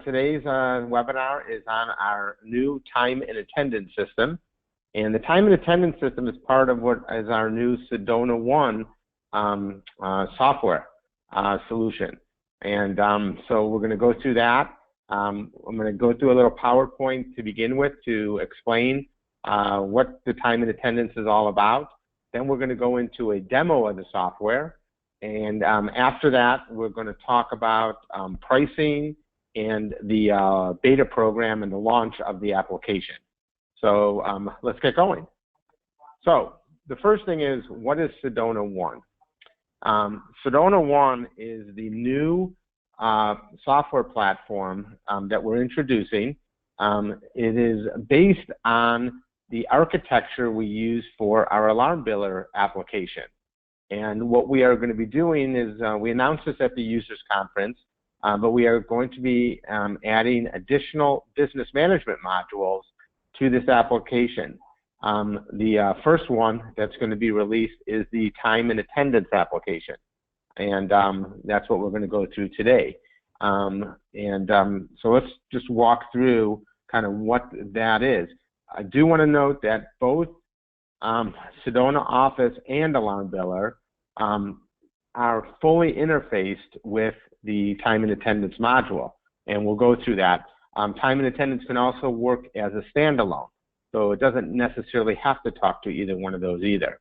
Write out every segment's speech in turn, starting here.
today's webinar is on our new time and attendance system. And the time and attendance system is part of what is our new Sedona One software solution. And so we're going to go through that. I'm going to go through a little PowerPoint to begin with to explain what the time and attendance is all about. Then we're going to go into a demo of the software. And after that, we're going to talk about pricing and the beta program and the launch of the application. So let's get going. So the first thing is, what is Sedona One? Sedona One is the new software platform that we're introducing. It is based on the architecture we use for our AlarmBiller application. And what we are going to be doing is, we announced this at the users conference, but we are going to be adding additional business management modules to this application. The first one that's going to be released is the time and attendance application. And that's what we're going to go through today. So let's just walk through kind of what that is. I do want to note that both Sedona Office and AlarmBiller are fully interfaced with the time and attendance module, and we'll go through that. Time and attendance can also work as a standalone, so it doesn't necessarily have to talk to either one of those either.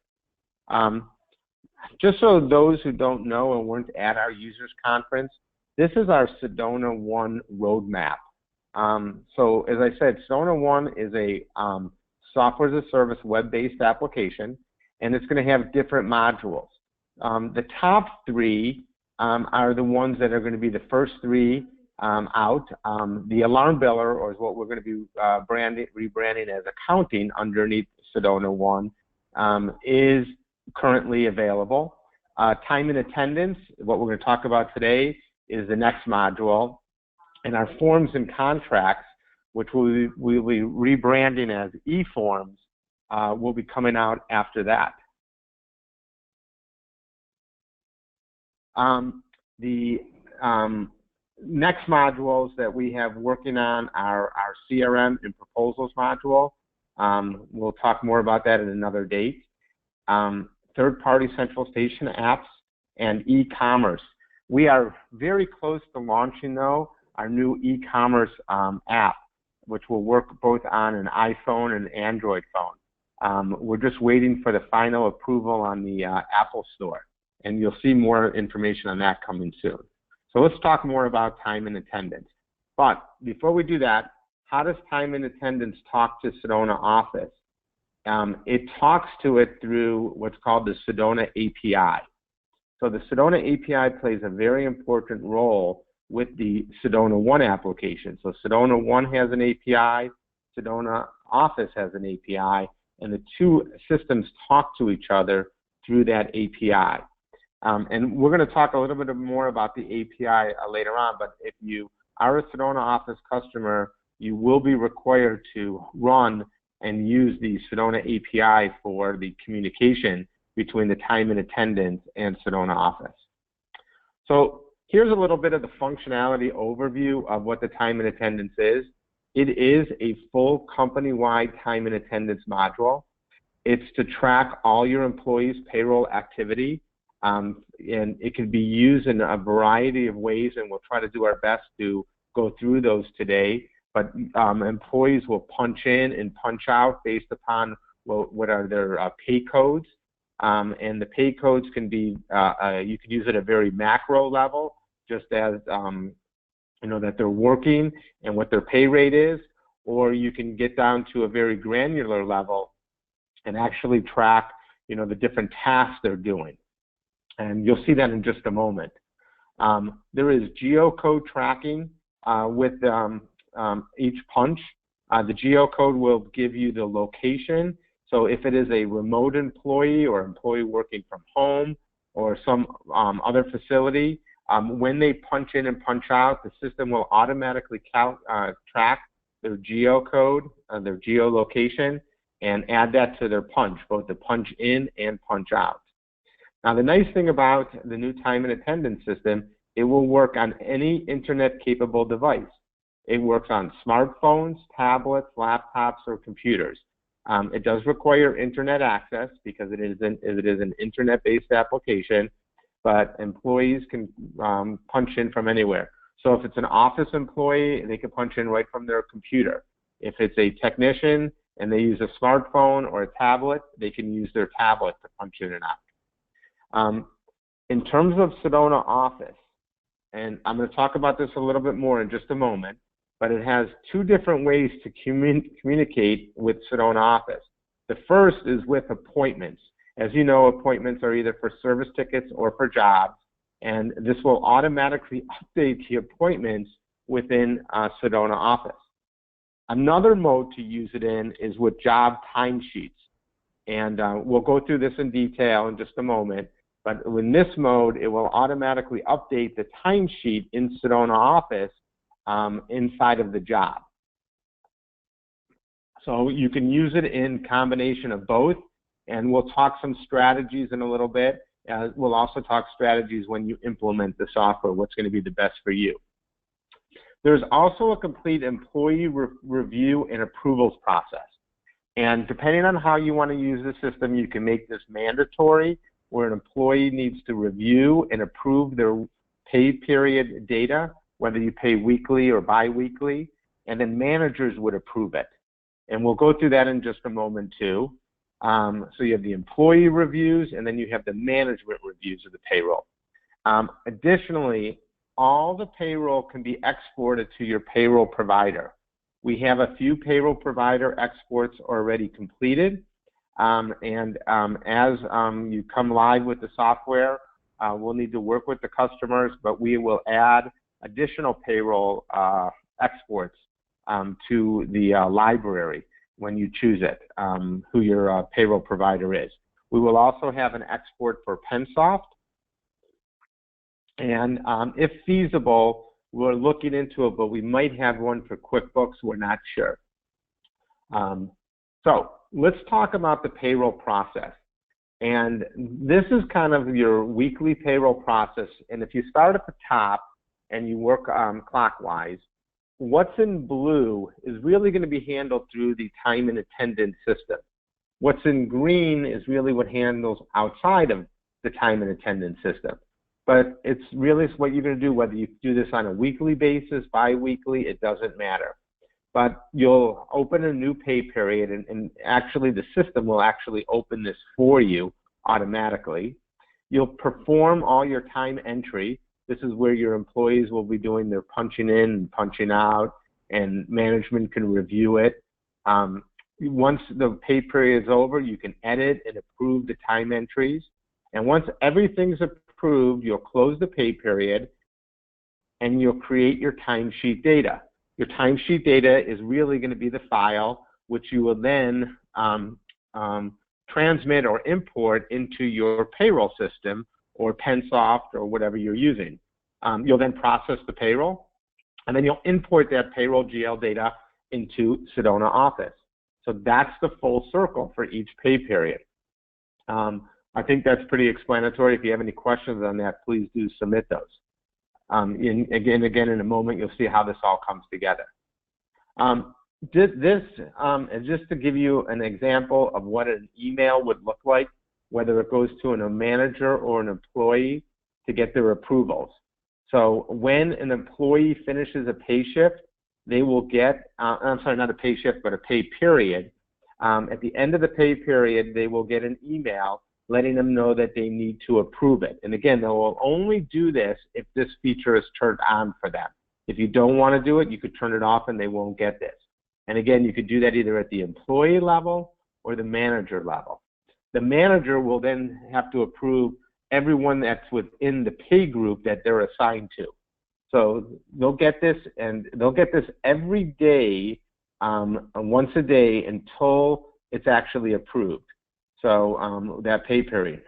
Just so those who don't know and weren't at our users conference, this is our Sedona One roadmap. So as I said, Sedona One is a software as a service web-based application, and it's going to have different modules. The top three are the ones that are going to be the first three out. The AlarmBiller, or is what we're going to be rebranding as accounting underneath Sedona One, is currently available. Time and attendance, what we're going to talk about today, is the next module. And our forms and contracts, which we'll be rebranding as eForms, will be coming out after that. The next modules that we have working on are our CRM and proposals module. We'll talk more about that at another date. Third-party central station apps and e-commerce. We are very close to launching, though, our new e-commerce app, which will work both on an iPhone and Android phone. We're just waiting for the final approval on the Apple Store, and you'll see more information on that coming soon. So let's talk more about time and attendance. But before we do that, how does time and attendance talk to Sedona Office? It talks to it through what's called the Sedona API. So the Sedona API plays a very important role with the Sedona One application. So Sedona One has an API, Sedona Office has an API, and the two systems talk to each other through that API. And we're going to talk a little bit more about the API later on, but if you are a Sedona Office customer, you will be required to run and use the Sedona API for the communication between the time and attendance and Sedona Office. So here's a little bit of the functionality overview of what the time and attendance is. It is a full company-wide time and attendance module. It's to track all your employees' payroll activity, and it can be used in a variety of ways, and we'll try to do our best to go through those today. But employees will punch in and punch out based upon what are their pay codes. And the pay codes can be, you can use it at a very macro level, just as, you know, that they're working and what their pay rate is, or you can get down to a very granular level and actually track, you know, the different tasks they're doing. And you'll see that in just a moment. There is geocode tracking with each punch. The geocode will give you the location. So if it is a remote employee or employee working from home or some other facility, when they punch in and punch out, the system will automatically track their geocode, their geolocation, and add that to their punch, both the punch in and punch out. Now, the nice thing about the new time and attendance system, it will work on any internet-capable device. It works on smartphones, tablets, laptops, or computers. It does require internet access because it is an internet-based application, but employees can punch in from anywhere. So if it's an office employee, they can punch in right from their computer. If it's a technician and they use a smartphone or a tablet, they can use their tablet to punch in and out. In terms of Sedona Office, and I'm going to talk about this a little bit more in just a moment, but it has two different ways to communicate with Sedona Office. The first is with appointments. As you know, appointments are either for service tickets or for jobs, and this will automatically update the appointments within Sedona Office. Another mode to use it in is with job timesheets, and we'll go through this in detail in just a moment, but in this mode, it will automatically update the timesheet in Sedona Office inside of the job. So you can use it in combination of both, and we'll talk some strategies in a little bit. We'll also talk strategies when you implement the software, what's going to be the best for you. There's also a complete employee review and approvals process. And depending on how you want to use the system, you can make this mandatory, where an employee needs to review and approve their pay period data, whether you pay weekly or biweekly, and then managers would approve it. And we'll go through that in just a moment too. So you have the employee reviews, and then you have the management reviews of the payroll. Additionally, all the payroll can be exported to your payroll provider. We have a few payroll provider exports already completed, as you come live with the software, we'll need to work with the customers, but we will add additional payroll exports to the library when you choose it, who your payroll provider is. We will also have an export for Pensoft, and if feasible, we're looking into it, but we might have one for QuickBooks. We're not sure. So let's talk about the payroll process. And this is kind of your weekly payroll process. And if you start at the top and you work clockwise, what's in blue is really going to be handled through the time and attendance system. What's in green is really what handles outside of the time and attendance system. But it's really what you're going to do, whether you do this on a weekly basis, bi-weekly, it doesn't matter. But you'll open a new pay period, and actually the system will actually open this for you automatically. You'll perform all your time entry. This is where your employees will be doing their punching in and punching out, and management can review it. Once the pay period is over, you can edit and approve the time entries. And once everything's approved, you'll close the pay period, and you'll create your timesheet data. Your timesheet data is really going to be the file, which you will then transmit or import into your payroll system or Pensoft or whatever you're using. You'll then process the payroll, and then you'll import that payroll GL data into Sedona Office. So that's the full circle for each pay period. I think that's pretty explanatory. If you have any questions on that, please do submit those. Again, in a moment, you'll see how this all comes together. This is just to give you an example of what an email would look like, whether it goes to a manager or an employee to get their approvals. So when an employee finishes a pay shift, they will get, I'm sorry, not a pay shift, but a pay period. At the end of the pay period, they will get an email letting them know that they need to approve it. And again, they will only do this if this feature is turned on for them. If you don't want to do it, you could turn it off and they won't get this. And again, you could do that either at the employee level or the manager level. The manager will then have to approve everyone that's within the pay group that they're assigned to. So they'll get this, and they'll get this every day, once a day, until it's actually approved. So that pay period.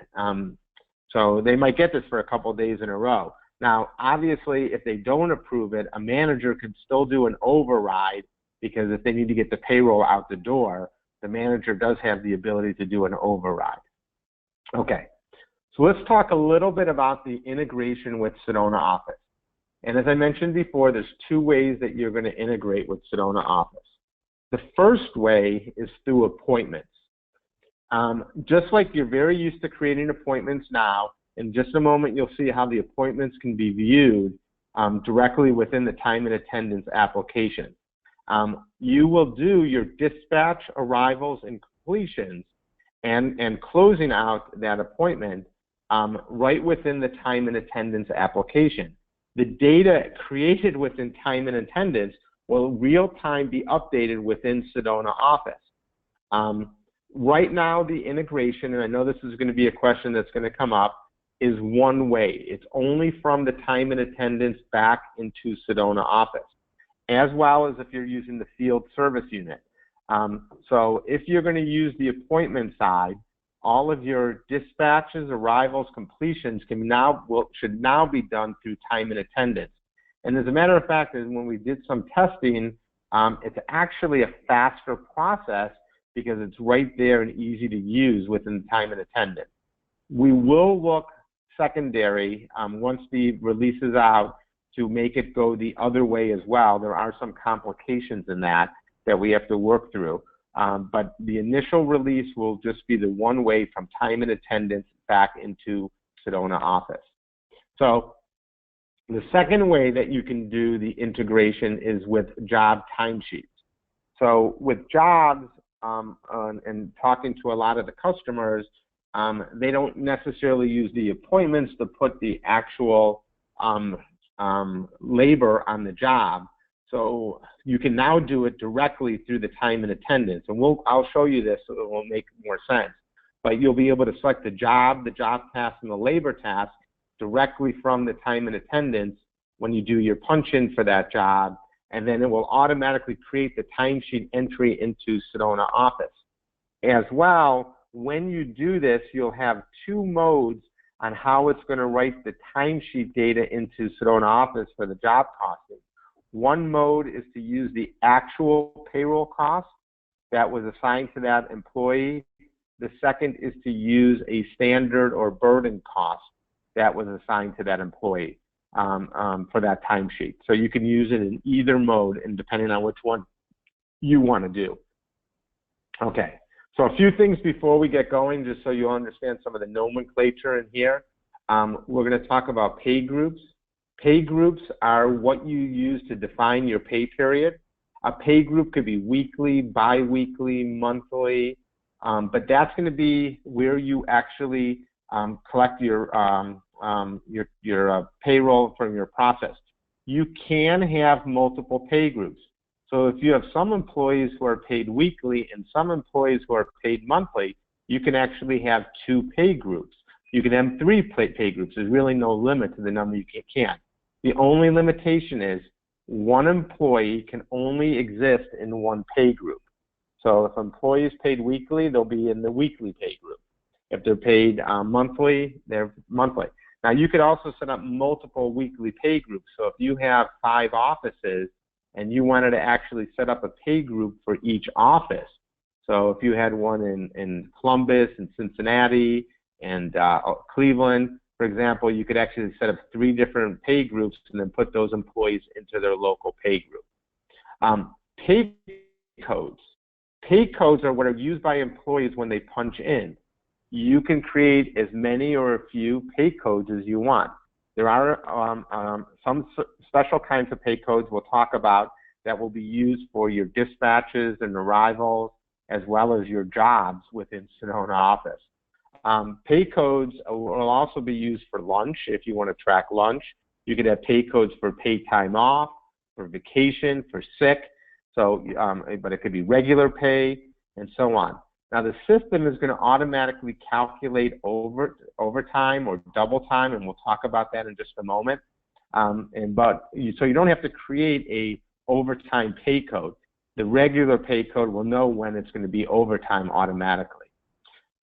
So they might get this for a couple of days in a row. Now, obviously, if they don't approve it, a manager can still do an override, because if they need to get the payroll out the door, the manager does have the ability to do an override. Okay, so let's talk a little bit about the integration with Sedona Office. And as I mentioned before, there's two ways that you're going to integrate with Sedona Office. The first way is through appointments. Just like you're very used to creating appointments now, in just a moment you'll see how the appointments can be viewed directly within the time and attendance application. You will do your dispatch, arrivals, and completions and closing out that appointment right within the time and attendance application. The data created within time and attendance will real-time be updated within Sedona Office. Right now, the integration, and I know this is going to be a question that's going to come up, is one way. It's only from the time and attendance back into Sedona Office, as well as if you're using the field service unit. So if you're going to use the appointment side, all of your dispatches, arrivals, completions should now be done through time and attendance. And as a matter of fact, when we did some testing, it's actually a faster process because it's right there and easy to use within time and attendance. We will look secondary once the release is out to make it go the other way as well. There are some complications in that we have to work through. But the initial release will just be the one way from time and attendance back into Sedona Office. So the second way that you can do the integration is with job timesheets. So with jobs and talking to a lot of the customers, they don't necessarily use the appointments to put the actual labor on the job. So you can now do it directly through the time and attendance. And I'll show you this so it will make more sense. But you'll be able to select the job task, and the labor task directly from the time and attendance when you do your punch-in for that job. And then it will automatically create the timesheet entry into Sedona Office. As well, when you do this, you'll have two modes on how it's going to write the timesheet data into Sedona Office for the job costing. One mode is to use the actual payroll cost that was assigned to that employee. The second is to use a standard or burden cost that was assigned to that employee for that timesheet. So you can use it in either mode, and depending on which one you want to do. Okay, so a few things before we get going, just so you understand some of the nomenclature in here. We're going to talk about pay groups. Pay groups are what you use to define your pay period. A pay group could be weekly, bi-weekly, monthly, but that's going to be where you actually collect your payroll from your process. You can have multiple pay groups. So if you have some employees who are paid weekly and some employees who are paid monthly, you can actually have two pay groups. You can have three pay groups. There's really no limit to the number you can. The only limitation is one employee can only exist in one pay group. So if an employee is paid weekly, they'll be in the weekly pay group. If they're paid monthly, they're monthly. Now you could also set up multiple weekly pay groups. So if you have 5 offices and you wanted to actually set up a pay group for each office, so if you had one in Columbus and Cincinnati and Cleveland, for example, you could actually set up 3 different pay groups and then put those employees into their local pay group. Pay codes. Pay codes are what are used by employees when they punch in. You can create as many or a few pay codes as you want. There are some special kinds of pay codes we'll talk about that will be used for your dispatches and arrivals as well as your jobs within Sedona Office. Pay codes will also be used for lunch if you want to track lunch. You could have pay codes for paid time off, for vacation, for sick, but it could be regular pay and so on. Now the system is going to automatically calculate overtime or double time, and we'll talk about that in just a moment. So you don't have to create a overtime pay code. The regular pay code will know when it's going to be overtime automatically.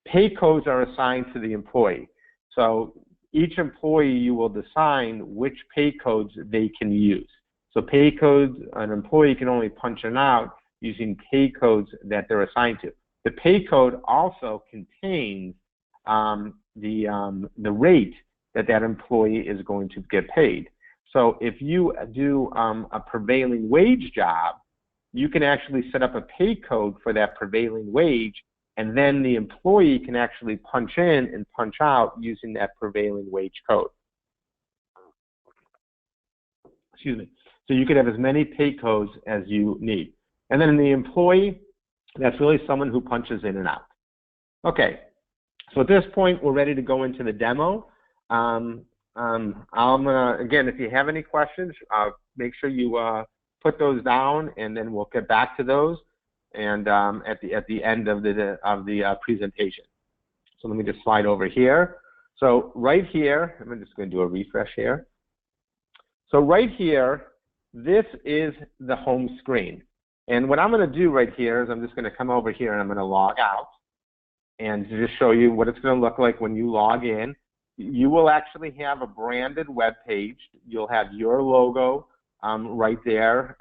Pay codes are assigned to the employee. So each employee, you will assign which pay codes they can use. So pay codes, an employee can only punch them out using pay codes that they're assigned to. The pay code also contains the rate that employee is going to get paid. So if you do a prevailing wage job, you can actually set up a pay code for that prevailing wage, and then the employee can actually punch in and punch out using that prevailing wage code. Excuse me. So you could have as many pay codes as you need. And then the employee, that's really someone who punches in and out. Okay, so at this point, we're ready to go into the demo. I'm gonna, again, if you have any questions, make sure you put those down, and then we'll get back to those and at the end of the presentation. So let me just slide over here. So right here, I'm just going to do a refresh here. So right here, this is the home screen. And what I'm going to do right here is I'm just going to come over here and I'm going to log out and just show you what it's going to look like when you log in. You will actually have a branded web page. You'll have your logo right there.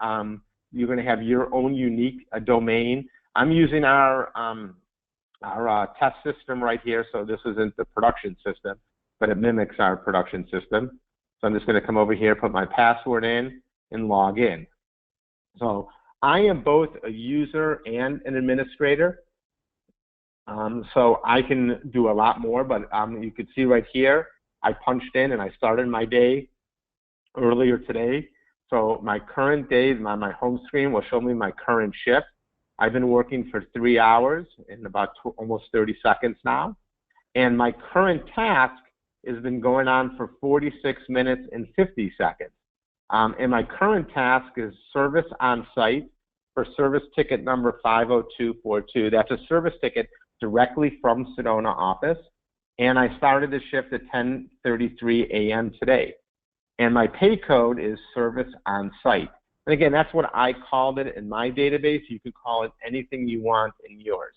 You're going to have your own unique domain. I'm using our test system right here, so this isn't the production system, but it mimics our production system. So I'm just going to come over here, put my password in, and log in. So I am both a user and an administrator. So I can do a lot more, but you can see right here, I punched in and I started my day earlier today. So my current day, my home screen will show me my current shift. I've been working for 3 hours and about almost 30 seconds now. And my current task has been going on for 46 minutes and 50 seconds. And my current task is service on site for service ticket number 50242. That's a service ticket directly from Sedona office. And I started the shift at 10:33 a.m. today. And my pay code is service on site. And again, that's what I called it in my database. You can call it anything you want in yours.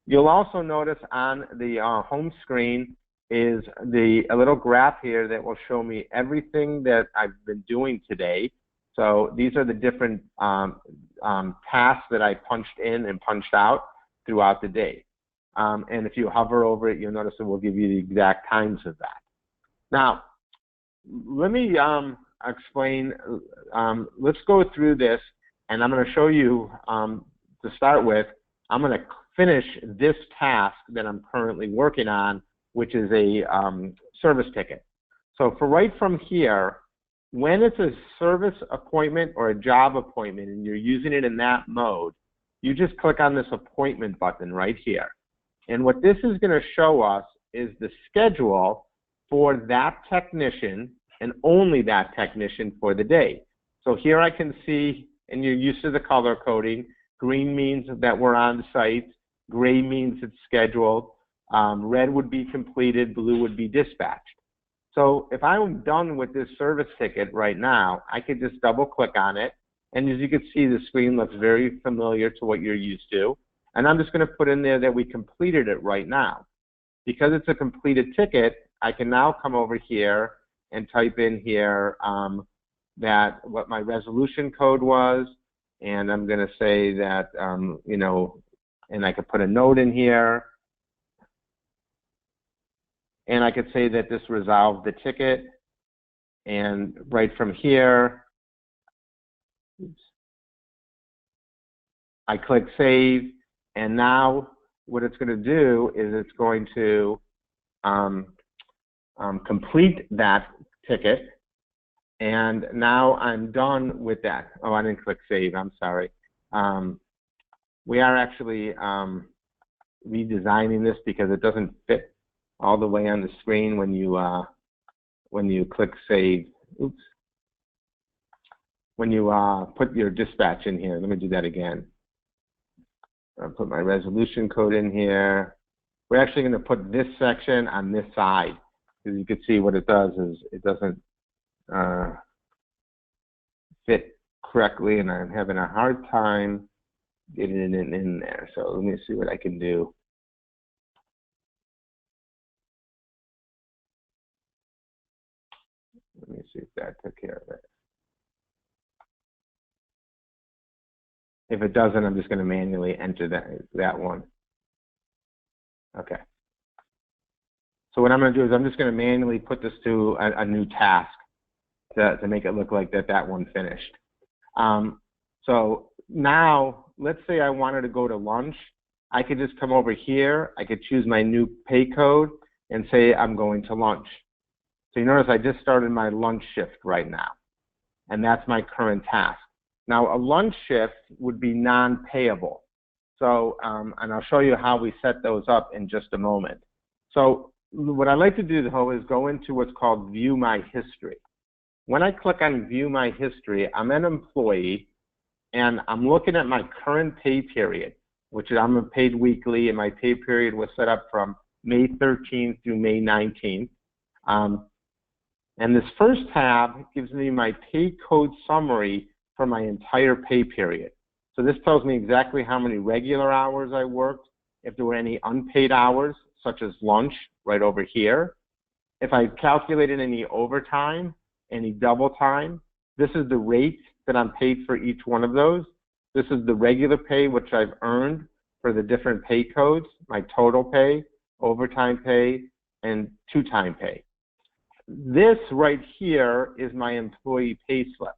You'll also notice on the home screen is a little graph here that will show me everything that I've been doing today. So these are the different tasks that I punched in and punched out throughout the day. And if you hover over it, you'll notice it will give you the exact times of that. Now, let me explain, let's go through this, and I'm going to show you, to start with, I'm going to finish this task that I'm currently working on, which is a service ticket. So for right from here, when it's a service appointment or a job appointment and you're using it in that mode, you just click on this appointment button right here. And what this is going to show us is the schedule for that technician and only that technician for the day. So here I can see, and you're used to the color coding, green means that we're on site, gray means it's scheduled, red would be completed, blue would be dispatched. So if I'm done with this service ticket right now, I could just double click on it, and as you can see, the screen looks very familiar to what you're used to. And I'm just going to put in there that we completed it right now. Because it's a completed ticket, I can now come over here and type in here that what my resolution code was, and I'm going to say that, you know, and I could put a note in here, and I could say that this resolved the ticket, and right from here, oops, I click save, and now what it's going to do is it's going to complete that ticket, and now I'm done with that. Oh, I didn't click save, I'm sorry. We are actually redesigning this because it doesn't fit all the way on the screen when you click save. Oops. When you put your dispatch in here. Let me do that again. I'll put my resolution code in here. We're actually going to put this section on this side. As you can see, what it does is it doesn't fit correctly, and I'm having a hard time getting it in there. So let me see what I can do. Let me see if that took care of it. If it doesn't, I'm just going to manually enter that one. Okay. So what I'm going to do is I'm just going to manually put this to a new task. to make it look like that one finished. So now, let's say I wanted to go to lunch. I could just come over here. I could choose my new pay code and say I'm going to lunch. So you notice I just started my lunch shift right now, and that's my current task. Now, a lunch shift would be non-payable. So, and I'll show you how we set those up in just a moment. So what I like to do, though, is go into what's called View My History. When I click on View My History, I'm an employee, and I'm looking at my current pay period, which is I'm paid weekly, and my pay period was set up from May 13th through May 19th. And this first tab gives me my pay code summary for my entire pay period. So this tells me exactly how many regular hours I worked, if there were any unpaid hours, such as lunch, right over here. If I calculated any overtime, any double time, this is the rate that I'm paid for each one of those. This is the regular pay, which I've earned for the different pay codes, my total pay, overtime pay, and two-time pay. This right here is my employee pay slip.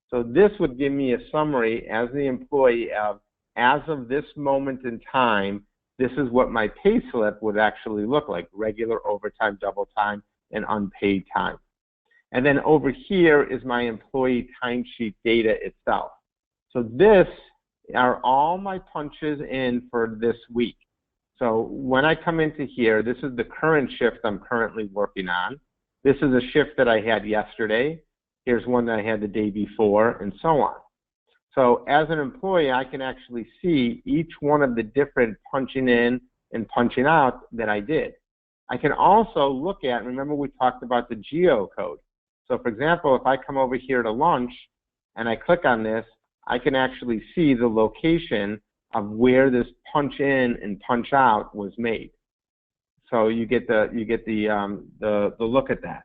So this would give me a summary as the employee of, as of this moment in time, this is what my pay slip would actually look like: regular, overtime, double time, and unpaid time. And then over here is my employee timesheet data itself. So this are all my punches in for this week. So when I come into here, this is the current shift I'm currently working on. This is a shift that I had yesterday. Here's one that I had the day before, and so on. So as an employee, I can actually see each one of the different punching in and punching out that I did. I can also look at, remember we talked about the geocode. So for example, if I come over here to lunch and I click on this, I can actually see the location of where this punch in and punch out was made. So you get the look at that.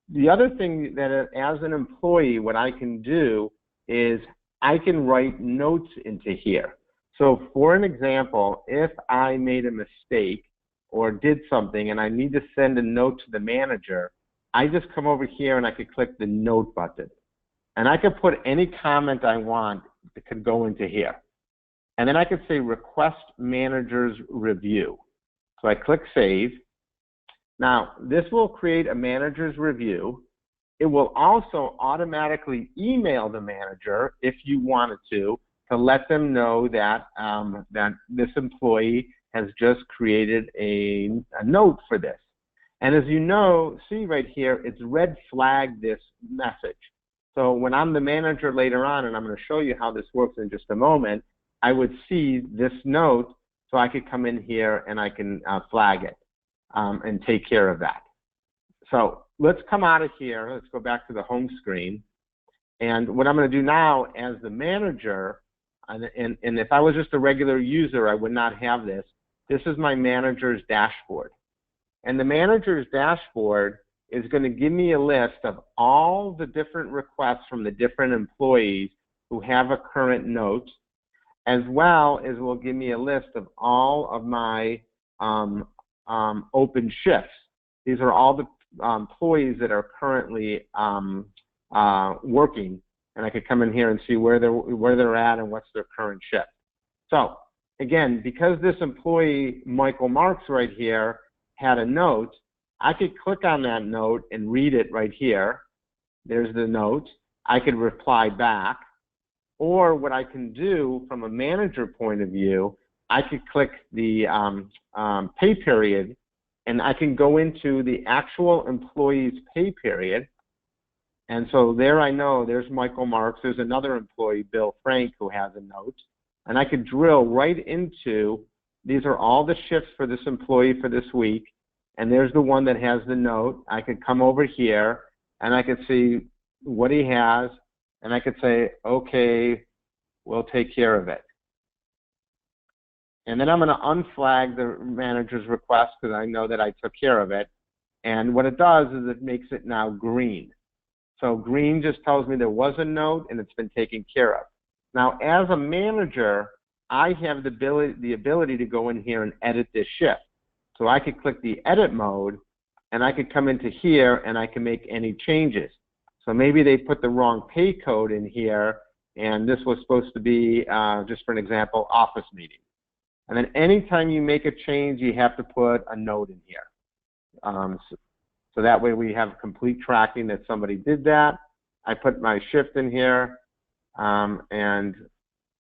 The other thing that as an employee, what I can do is I can write notes into here. So for an example, if I made a mistake or did something and I need to send a note to the manager, I just come over here and I could click the note button. And I could put any comment I want that could go into here. And then I could say request manager's review. So I click save. Now, this will create a manager's review. It will also automatically email the manager if you wanted to let them know that, that this employee has just created a note for this. And as you know, see right here, it's red flagged this message. So when I'm the manager later on, and I'm going to show you how this works in just a moment, I would see this note, so I could come in here and I can flag it and take care of that. So let's come out of here. Let's go back to the home screen. And what I'm going to do now as the manager, and if I was just a regular user, I would not have this. This is my manager's dashboard. And the manager's dashboard is going to give me a list of all the different requests from the different employees who have a current note, as well as will give me a list of all of my open shifts. These are all the employees that are currently working, and I could come in here and see where they're at and what's their current shift. So again, because this employee, Michael Marks right here, had a note, I could click on that note and read it right here. There's the note. I could reply back. Or what I can do from a manager point of view, I could click the pay period, and I can go into the actual employee's pay period. And so there I know there's Michael Marks. There's another employee, Bill Frank, who has a note. And I could drill right into, these are all the shifts for this employee for this week. And there's the one that has the note. I could come over here and I could see what he has, and I could say, okay, we'll take care of it. And then I'm going to unflag the manager's request because I know that I took care of it. And what it does is it makes it now green. So green just tells me there was a note and it's been taken care of. Now, as a manager, I have the ability to go in here and edit this shift. So I could click the edit mode, and I could come into here and I can make any changes. So maybe they put the wrong pay code in here, and this was supposed to be, just for an example, office meeting. And then anytime you make a change, you have to put a note in here. So that way we have complete tracking that somebody did that. I put my shift in here, and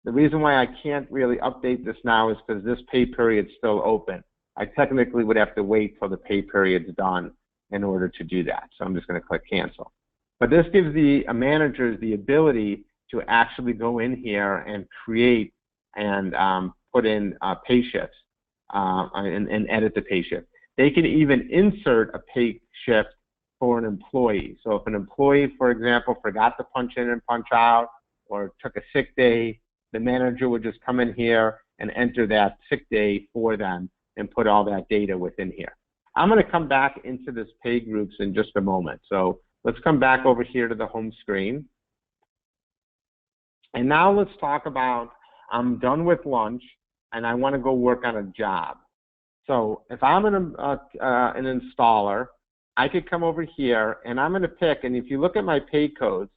the reason why I can't really update this now is because this pay period's still open. I technically would have to wait till the pay period's done in order to do that. So I'm just going to click cancel. But this gives the managers the ability to actually go in here and create and put in pay shifts and edit the pay shift. They can even insert a pay shift for an employee. So if an employee, for example, forgot to punch in and punch out or took a sick day, the manager would just come in here and enter that sick day for them and put all that data within here. I'm going to come back into this pay groups in just a moment. So let's come back over here to the home screen. And now let's talk about, I'm done with lunch and I want to go work on a job. So if I'm an installer, I could come over here and I'm going to pick, and if you look at my pay codes,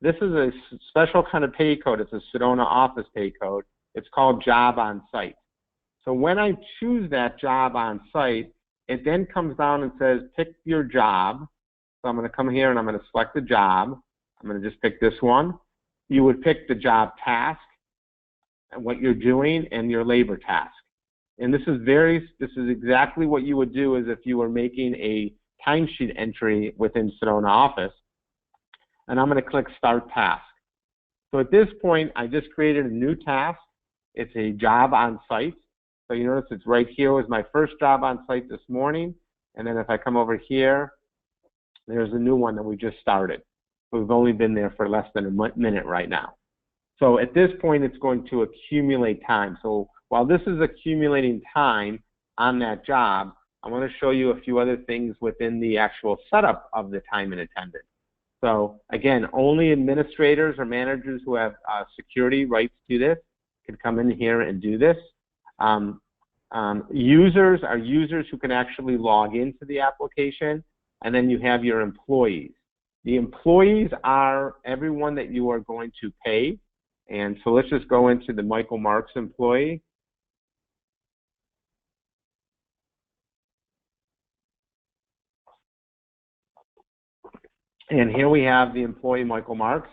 this is a special kind of pay code. It's a Sedona office pay code. It's called job on site. So when I choose that job on site, it then comes down and says, pick your job. So I'm going to come here and I'm going to select the job. I'm going to just pick this one. You would pick the job task and what you're doing and your labor task. And this is exactly what you would do as if you were making a timesheet entry within Sedona Office. And I'm going to click Start Task. So at this point, I just created a new task. It's a job on site. So you notice it's right here was my first job on site this morning. And then if I come over here, there's a new one that we just started. We've only been there for less than a minute right now. So at this point, it's going to accumulate time. So while this is accumulating time on that job, I want to show you a few other things within the actual setup of the time and attendance. So again, only administrators or managers who have security rights to this can come in here and do this. Users are users who can actually log into the application, and then you have your employees. The employees are everyone that you are going to pay. And so let's just go into the Michael Marks employee. And here we have the employee Michael Marks.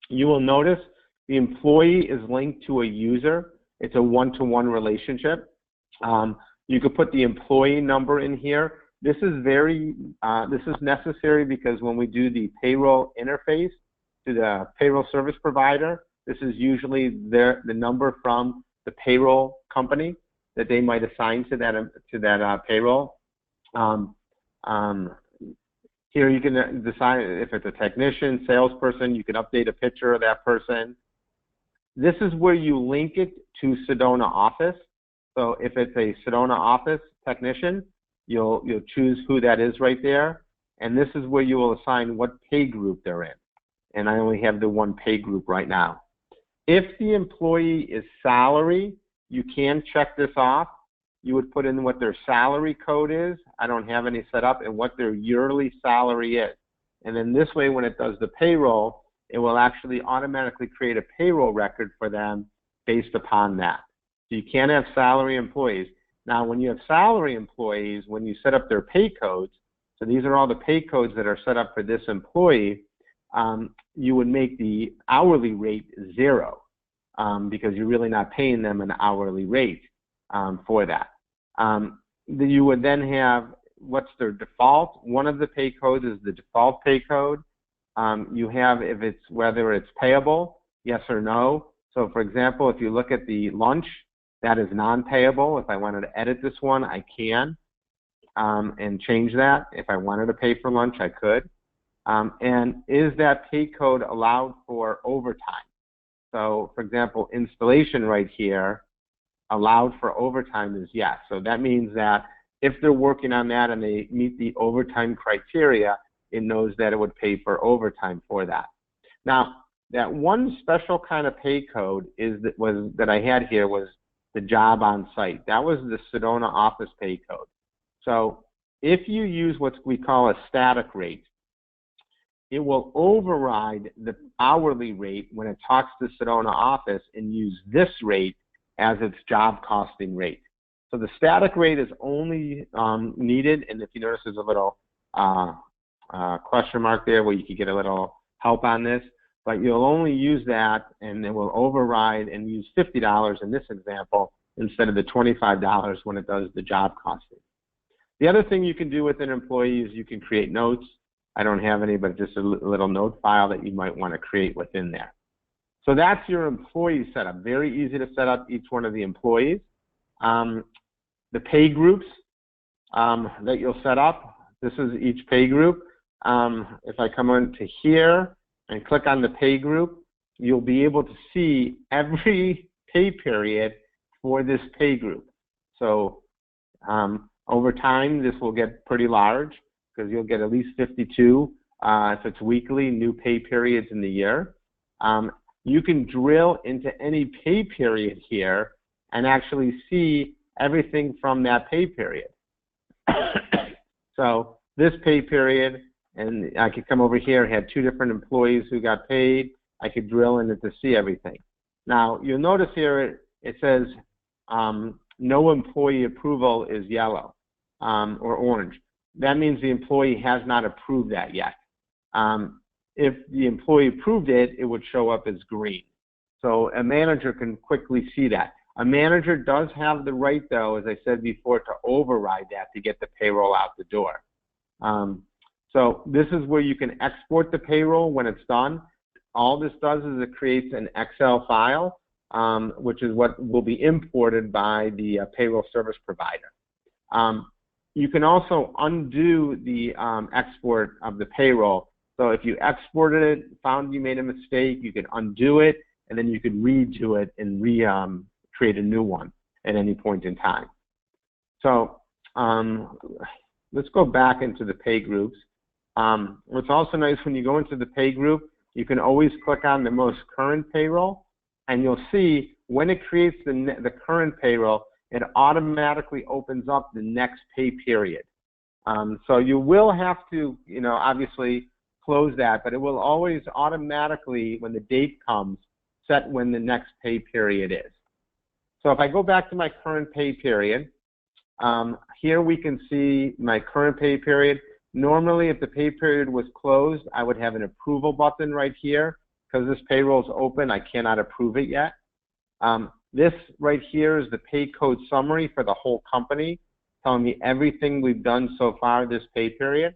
You will notice the employee is linked to a user. It's a one-to-one relationship. You could put the employee number in here. This is necessary because when we do the payroll interface to the payroll service provider, this is usually the number from the payroll company that they might assign to that payroll. Here you can decide if it's a technician, salesperson, you can update a picture of that person. This is where you link it to Sedona Office. So if it's a Sedona Office technician, you'll choose who that is right there. And this is where you will assign what pay group they're in. And I only have the one pay group right now. If the employee is salary, you can check this off. You would put in what their salary code is. I don't have any set up, and what their yearly salary is. And then this way, when it does the payroll, it will actually automatically create a payroll record for them based upon that. So you can't have salary employees. Now, when you have salary employees, when you set up their pay codes, so these are all the pay codes that are set up for this employee, you would make the hourly rate 0 because you're really not paying them an hourly rate for that. You would then have what's their default. One of the pay codes is the default pay code. You have whether it's payable, yes or no. So for example, if you look at the lunch, that is non-payable. If I wanted to edit this one, I can and change that. If I wanted to pay for lunch, I could. And is that pay code allowed for overtime? So for example, installation right here, allowed for overtime is yes. So that means that if they're working on that and they meet the overtime criteria, it knows that it would pay for overtime for that. Now, that one special kind of pay code that I had here was the job on site. That was the Sedona Office pay code. So if you use what we call a static rate, it will override the hourly rate when it talks to Sedona office and use this rate as its job costing rate. So the static rate is only needed, and if you notice there's a little question mark there where you could get a little help on this, but you'll only use that and it will override and use $50 in this example instead of the $25 when it does the job costing. The other thing you can do with an employee is you can create notes. I don't have any, but just a little note file that you might want to create within there. So that's your employee setup. Very easy to set up each one of the employees. The pay groups that you'll set up, this is each pay group. If I come into here and click on the pay group, you'll be able to see every pay period for this pay group. So over time, this will get pretty large because you'll get at least 52 if it's weekly new pay periods in the year. You can drill into any pay period here and actually see everything from that pay period. So this pay period, and I could come over here, had 2 different employees who got paid. I could drill in it to see everything. Now, you'll notice here it says no employee approval is yellow or orange. That means the employee has not approved that yet. If the employee approved it, it would show up as green. So a manager can quickly see that. A manager does have the right, though, as I said before, to override that to get the payroll out the door. So this is where you can export the payroll when it's done. All this does is it creates an Excel file, which is what will be imported by the payroll service provider. You can also undo the export of the payroll. So if you exported it, found you made a mistake, you could undo it, and then you could redo it and create a new one at any point in time. So let's go back into the pay groups. What's also nice when you go into the pay group, you can always click on the most current payroll, and you'll see when it creates the current payroll, it automatically opens up the next pay period. So you will have to, obviously close that, but it will always automatically, when the date comes, set when the next pay period is. So if I go back to my current pay period, here we can see my current pay period. Normally, if the pay period was closed, I would have an approval button right here. Because this payroll is open, I cannot approve it yet. This right here is the pay code summary for the whole company, telling me everything we've done so far this pay period.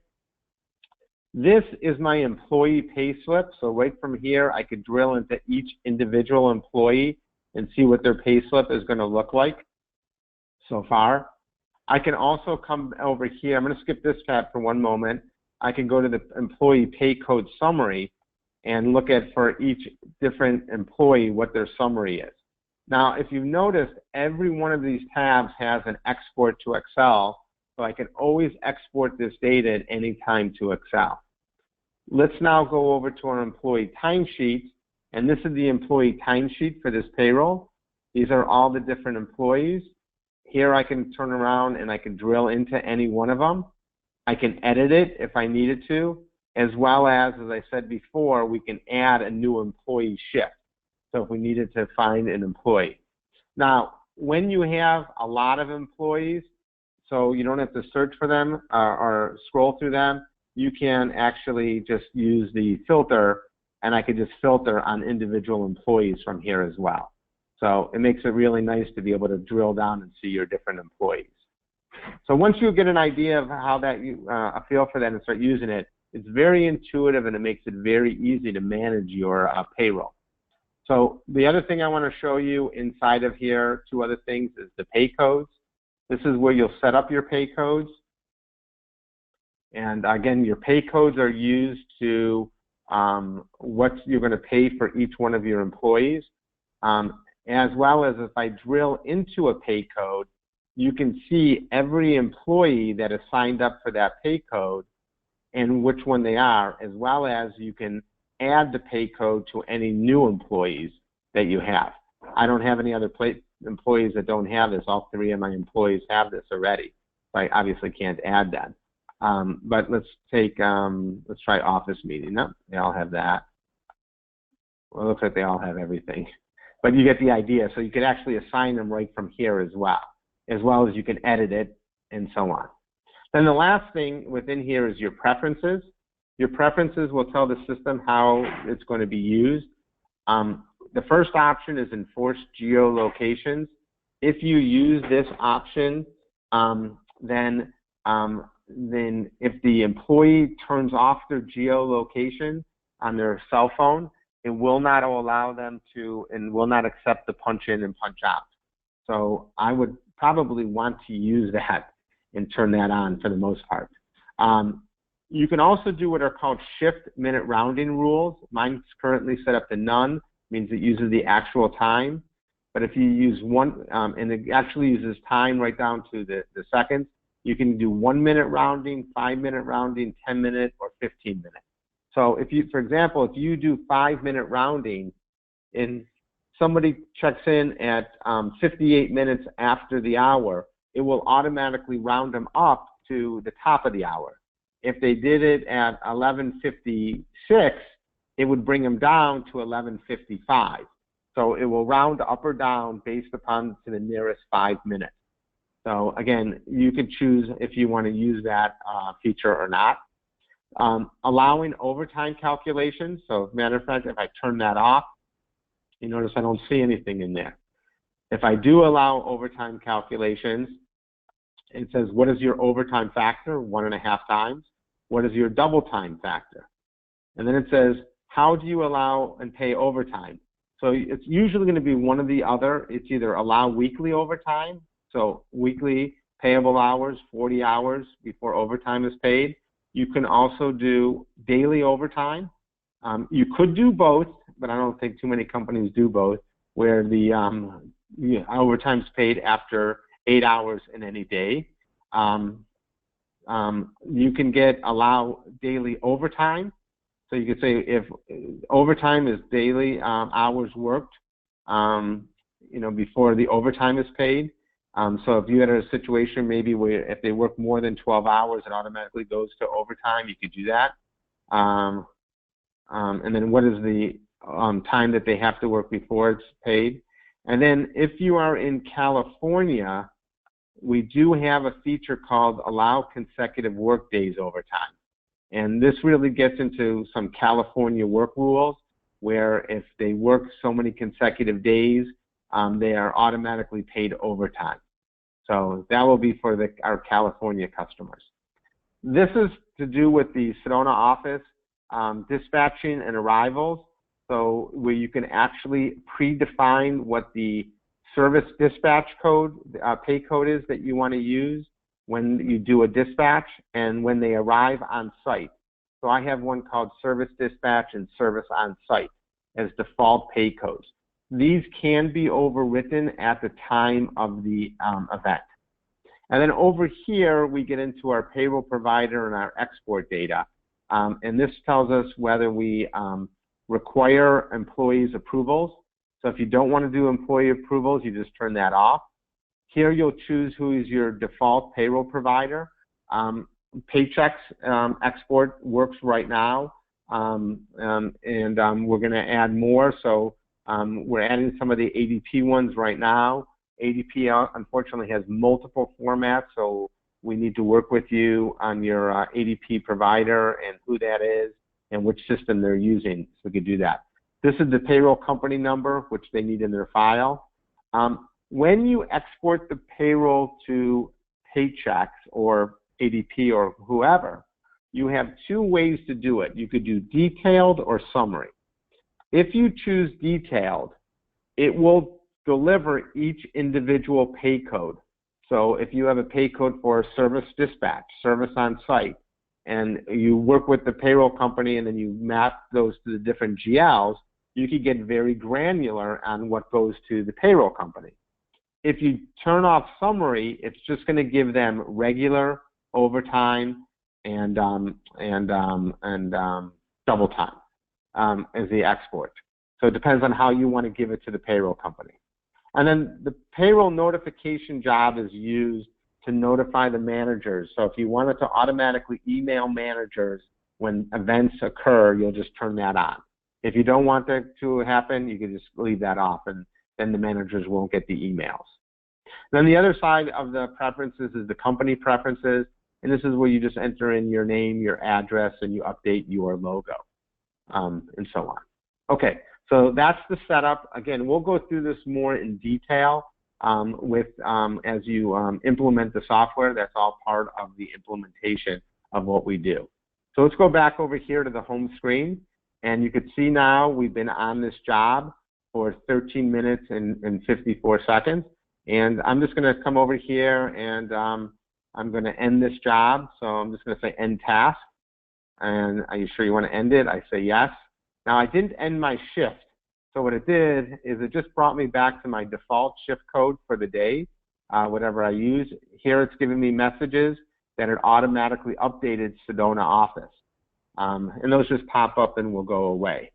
This is my employee pay slip. So right from here, I could drill into each individual employee and see what their pay slip is going to look like so far. I can also come over here. I'm going to skip this tab for one moment. I can go to the employee pay code summary and look at for each different employee what their summary is. Now, if you've noticed, every one of these tabs has an export to Excel, so I can always export this data at any time to Excel. Let's now go over to our employee timesheets, and this is the employee timesheet for this payroll. These are all the different employees. Here I can turn around and I can drill into any one of them. I can edit it if I needed to, as well as I said before, we can add a new employee shift. So if we needed to find an employee. Now, when you have a lot of employees, so you don't have to search for them or scroll through them, you can actually just use the filter, and I could just filter on individual employees from here as well. So it makes it really nice to be able to drill down and see your different employees. So once you get an idea of how that a feel for that and start using it, it's very intuitive and it makes it very easy to manage your payroll. So the other thing I want to show you inside of here, 2 other things, is the pay codes. This is where you'll set up your pay codes. And again, your pay codes are used to what you're going to pay for each one of your employees. As well as if I drill into a pay code, you can see every employee that is signed up for that pay code and which one they are, as well as you can add the pay code to any new employees that you have. I don't have any other employees that don't have this. All 3 of my employees have this already. So I obviously can't add that. But let's try office meeting. No, they all have that. Well, it looks like they all have everything. But you get the idea. So you could actually assign them right from here as well as you can edit it and so on. Then the last thing within here is your preferences. Your preferences will tell the system how it's going to be used. The first option is enforced geolocations. If you use this option, then if the employee turns off their geolocation on their cell phone, it will not allow them to and will not accept the punch in and punch out. So I would probably want to use that and turn that on for the most part. You can also do what are called shift minute rounding rules. Mine's currently set up to none, means it uses the actual time. But if you use one, and it actually uses time right down to the seconds, you can do 1 minute rounding, 5 minute rounding, 10 minute, or 15 minute. So if you, for example, if you do 5 minute rounding and somebody checks in at 58 minutes after the hour, it will automatically round them up to the top of the hour. If they did it at 11:56, it would bring them down to 11:55. So it will round up or down based upon to the nearest 5 minutes. So again, you can choose if you want to use that feature or not. Allowing overtime calculations. So as a matter of fact, if I turn that off, you notice I don't see anything in there. If I do allow overtime calculations, it says, what is your overtime factor? 1.5 times. What is your double time factor? And then it says, how do you allow and pay overtime? So it's usually going to be one or the other. It's either allow weekly overtime, so weekly payable hours, 40 hours before overtime is paid. You can also do daily overtime. You could do both, but I don't think too many companies do both, where the overtime is paid after 8 hours in any day. You can allow daily overtime. So you could say if overtime is daily hours worked, before the overtime is paid. So if you had a situation maybe where if they work more than 12 hours, it automatically goes to overtime, you could do that. And then what is the time that they have to work before it's paid? And then if you are in California, we do have a feature called Allow Consecutive Work Days Overtime. And this really gets into some California work rules where if they work so many consecutive days, they are automatically paid overtime. So that will be for our California customers. This is to do with the Sedona office dispatching and arrivals. So where you can actually predefine what the service dispatch code, pay code is that you want to use when you do a dispatch and when they arrive on site. So I have one called service dispatch and service on site as default pay codes. These can be overwritten at the time of the event. And then over here, we get into our payroll provider and our export data. And this tells us whether we require employees' approvals. So if you don't want to do employee approvals, you just turn that off. Here you'll choose who is your default payroll provider. Paychecks export works right now, and we're going to add more. So we're adding some of the ADP ones right now. ADP unfortunately has multiple formats, so we need to work with you on your ADP provider and who that is and which system they're using, so we could do that. This is the payroll company number, which they need in their file. When you export the payroll to Paychecks or ADP or whoever, you have two ways to do it. You could do detailed or summary. If you choose detailed, it will deliver each individual pay code. So if you have a pay code for service dispatch, service on site, and you work with the payroll company and then you map those to the different GLs, you could get very granular on what goes to the payroll company. If you turn off summary, it's just going to give them regular overtime and double time as the export. So it depends on how you want to give it to the payroll company. And then the payroll notification job is used to notify the managers. So if you wanted to automatically email managers when events occur, you'll just turn that on. If you don't want that to happen, you can just leave that off, and then the managers won't get the emails. Then the other side of the preferences is the company preferences, and this is where you just enter in your name, your address, and you update your logo, and so on. Okay, so that's the setup. Again, we'll go through this more in detail as you implement the software. That's all part of the implementation of what we do. So let's go back over here to the home screen, and you can see now we've been on this job for 13 minutes and 54 seconds. And I'm just going to come over here, and I'm going to end this job. So I'm just going to say end task. And are you sure you want to end it? I say yes. Now I didn't end my shift. So what it did is it just brought me back to my default shift code for the day, whatever I use. Here it's giving me messages that it automatically updated Sedona Office. And those just pop up and will go away.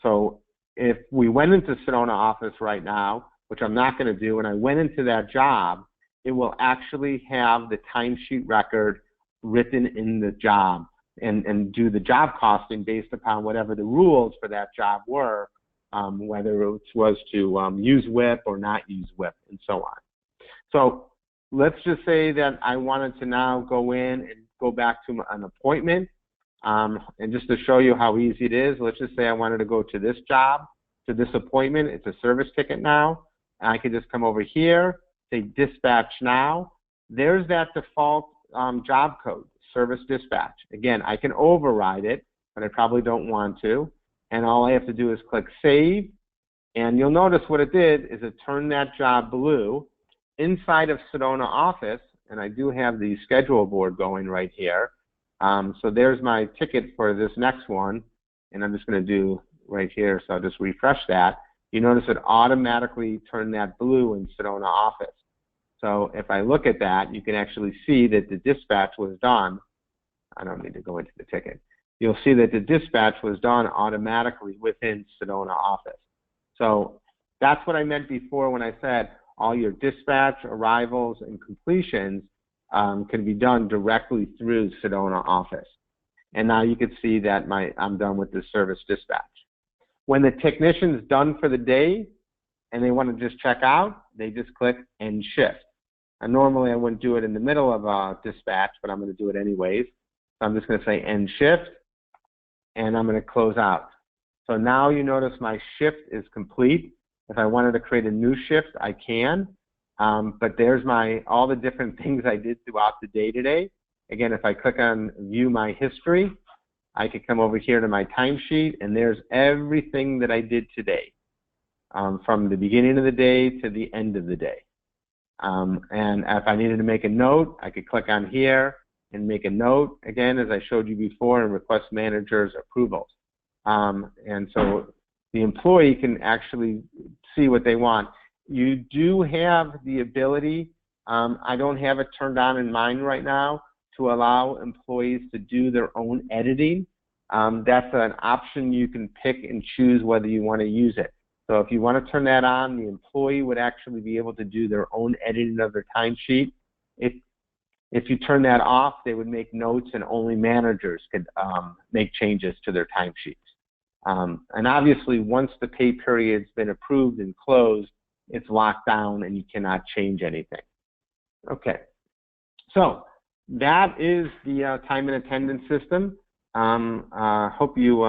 So if we went into Sedona Office right now, which I'm not going to do, and I went into that job, it will actually have the timesheet record written in the job and do the job costing based upon whatever the rules for that job were, whether it was to use WIP or not use WIP, and so on. So let's just say that I wanted to now go in and go back to an appointment. And just to show you how easy it is, let's just say I wanted to go to this job, to this appointment. It's a service ticket now. And I can just come over here, say dispatch now. There's that default job code, service dispatch. Again, I can override it, but I probably don't want to. And all I have to do is click save. And you'll notice what it did is it turned that job blue. Inside of Sedona Office, and I do have the schedule board going right here. So there's my ticket for this next one, and I'm just going to do right here, so I'll just refresh that. You notice it automatically turned that blue in Sedona Office. So if I look at that, you can actually see that the dispatch was done. I don't need to go into the ticket. You'll see that the dispatch was done automatically within Sedona Office. So that's what I meant before when I said all your dispatch, arrivals, and completions can be done directly through Sedona Office. And now you can see that I'm done with the service dispatch. When the technician's done for the day and they want to just check out, they just click end shift. And normally I wouldn't do it in the middle of a dispatch, but I'm going to do it anyways. So I'm just going to say end shift, and I'm going to close out. So now you notice my shift is complete. If I wanted to create a new shift, I can. But there's all the different things I did throughout the day today. Again, if I click on view my history, I could come over here to my timesheet, and there's everything that I did today, from the beginning of the day to the end of the day. And if I needed to make a note, I could click on here and make a note, again, as I showed you before, and request manager's approvals. And so the employee can actually see what they want. You do have the ability, I don't have it turned on in mine right now, to allow employees to do their own editing. That's an option you can pick and choose whether you want to use it. So if you want to turn that on, the employee would actually be able to do their own editing of their timesheet. If you turn that off, they would make notes, and only managers could make changes to their timesheets. And obviously, once the pay period's been approved and closed, it's locked down and you cannot change anything. Okay, so that is the time and attendance system. Hope you